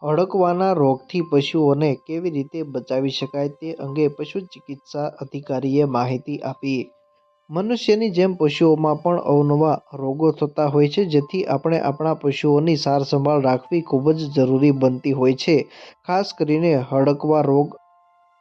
હડકવાના રોગથી પશુઓને કેવી રીતે બચાવી શકાય તે અંગે પશુ ચિકિત્સા અધિકારીએ માહિતી આપી. મનુષ્યની જેમ પશુઓમાં પણ અવનવા રોગો થતા હોય છે, જેથી આપણે આપણા પશુઓની સારસંભાળ રાખવી ખૂબ જ જરૂરી બનતી હોય છે. ખાસ કરીને હડકવા રોગ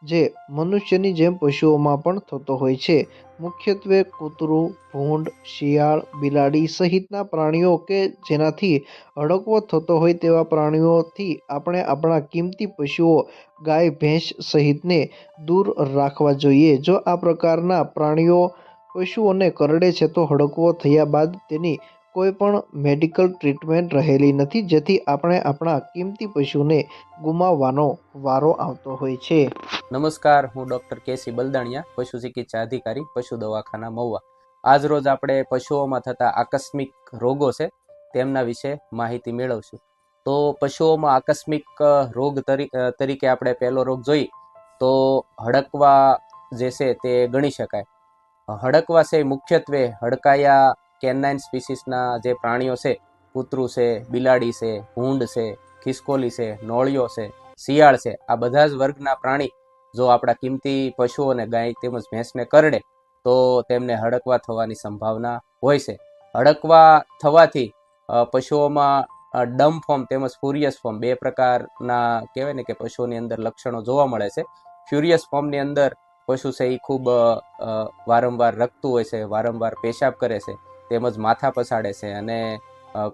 જે મનુષ્યની જેમ પશુઓમાં પણ થતો હોય છે. મુખ્યત્વે કૂતરું, ભૂંડ, શિયાળ, બિલાડી સહિતના પ્રાણીઓ કે જેનાથી હડકવો થતો હોય તેવા પ્રાણીઓથી આપણે આપણા કિંમતી પશુઓ ગાય, ભેંસ સહિતને દૂર રાખવા જોઈએ. જો આ પ્રકારના પ્રાણીઓ પશુઓને કરડે છે તો હડકવો થયા બાદ તેની કોઈ પણ મેડિકલ ટ્રીટમેન્ટ રહેલી નથી, જેથી આપણે આપણા કિંમતી પશુને ગુમાવવાનો વારો આવતો હોય છે. નમસ્કાર, હું ડૉક્ટર કેસી બલદાણિયા, પશુ ચિકિત્સા અધિકારી, પશુ દવાખાના મહુવા. આજ રોજ આપણે પશુઓમાં થતા આકસ્મિક રોગો છે તેમના વિશે માહિતી મેળવશું. તો પશુઓમાં આકસ્મિક રોગ તરીકે આપણે પહેલો રોગ જોઈએ તો હડકવા જે છે તે ગણી શકાય. હડકવા છે મુખ્યત્વે હડકાયા કેનાઇન સ્પીસીસના જે પ્રાણીઓ છે, કૂતરું છે, બિલાડી છે, ભૂંડ છે, ખિસકોલી છે, નોળિયો છે, શિયાળ છે, આ બધા જ વર્ગના પ્રાણી જો આપણા કિંમતી પશુઓને ગાય તેમજ ભેંસને કરડે તો તેમને હડકવા થવાની સંભાવના હોય છે. હડકવા થવાથી પશુઓમાં ડમ ફોર્મ તેમજ ફ્યુરિયસ ફોર્મ બે પ્રકારના કહેવાય ને કે પશુઓની અંદર લક્ષણો જોવા મળે છે. ફ્યુરિયસ ફોર્મની અંદર પશુ છે એ ખૂબ વારંવાર રખતું હોય છે, વારંવાર પેશાબ કરે છે, તેમજ માથા પછાડે છે અને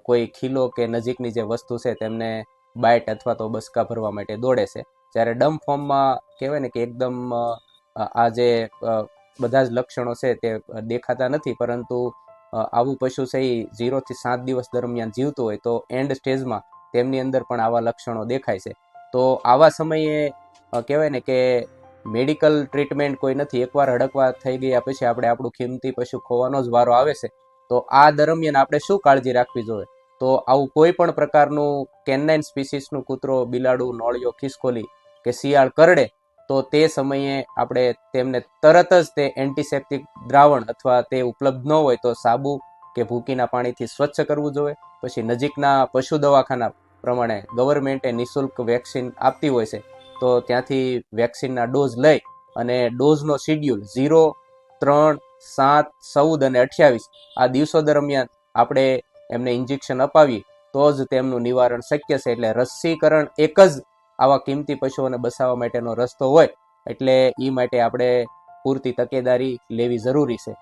કોઈ ખીલો કે નજીકની જે વસ્તુ છે તેમને બાઇટ અથવા તો બસકા ભરવા માટે દોડે છે. જ્યારે ડમ ફોર્મમાં કહેવાય ને કે એકદમ આ જે બધા જ લક્ષણો છે તે દેખાતા નથી, પરંતુ આવું પશુ છે એ 0 થી 7 દિવસ દરમિયાન જીવતું હોય તો એન્ડ સ્ટેજમાં તેમની અંદર પણ આવા લક્ષણો દેખાય છે. તો આવા સમયે કહેવાય ને કે મેડિકલ ટ્રીટમેન્ટ કોઈ નથી. એકવાર હડકવા થઈ ગયા પછી આપણે આપણું કિંમતી પશુ ખોવાનો જ વારો આવે છે. તો આ દરમિયાન આપણે શું કાળજી રાખવી જોઈએ? તો આવું કોઈ પણ પ્રકારનું કેનાઇન સ્પીસીસનું કૂતરો, બિલાડું, નોળિયો, ખિસકોલી કે શિયાળ કરડે તો તે સમયે આપણે તેમને તરત જ તે એન્ટિસેપ્ટિક દ્રાવણ અથવા તે ઉપલબ્ધ ન હોય તો સાબુ કે ભૂકીના પાણીથી સ્વચ્છ કરવું જોઈએ. પછી નજીકના પશુ દવાખાના પ્રમાણે ગવર્મેન્ટે નિઃશુલ્ક વેક્સિન આપતી હોય છે, તો ત્યાંથી વેક્સિનના ડોઝ લઈ અને ડોઝનો શિડ્યુલ 0, 3, 7, 14 અને 28 આ દિવસો દરમિયાન આપણે એમને ઇન્જેક્શન અપાવીએ તો જ તેમનું નિવારણ શક્ય છે. એટલે રસીકરણ એક જ આવા કિંમતી પશુઓને બચાવવા માટેનો રસ્તો હોય, એટલે એ માટે આપણે પૂરતી તકેદારી લેવી જરૂરી છે.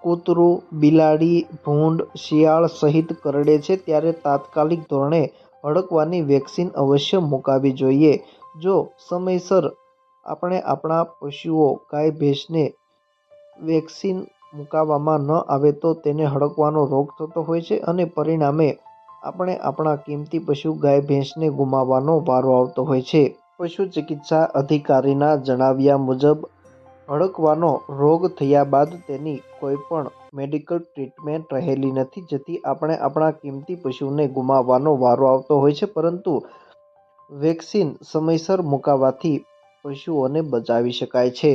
કૂતરું, બિલાડી, ભૂંડ, શિયાળ સહિત કરડે છે ત્યારે તાત્કાલિક ધોરણે હડકવાની વેક્સિન અવશ્ય મુકાવવી જોઈએ. જો સમયસર આપણે આપણા પશુઓ ગાય, ભેંસને વેક્સિન મુકાવવામાં ન આવે તો તેને હડકવાનો રોગ થતો હોય છે અને પરિણામે આપણે આપણા કિંમતી પશુ ગાય, ભેંસને ગુમાવવાનો વારો આવતો હોય છે. પશુ ચિકિત્સા અધિકારીના જણાવ્યા મુજબ હડકવાનો રોગ થયા બાદ તેની કોઈ પણ મેડિકલ ટ્રીટમેન્ટ રહેલી નથી, જેથી આપણે આપણા કિંમતી પશુને ગુમાવવાનો વારો આવતો હોય છે, પરંતુ વેક્સિન સમયસર મુકાવવાથી પશુઓને બચાવી શકાય છે.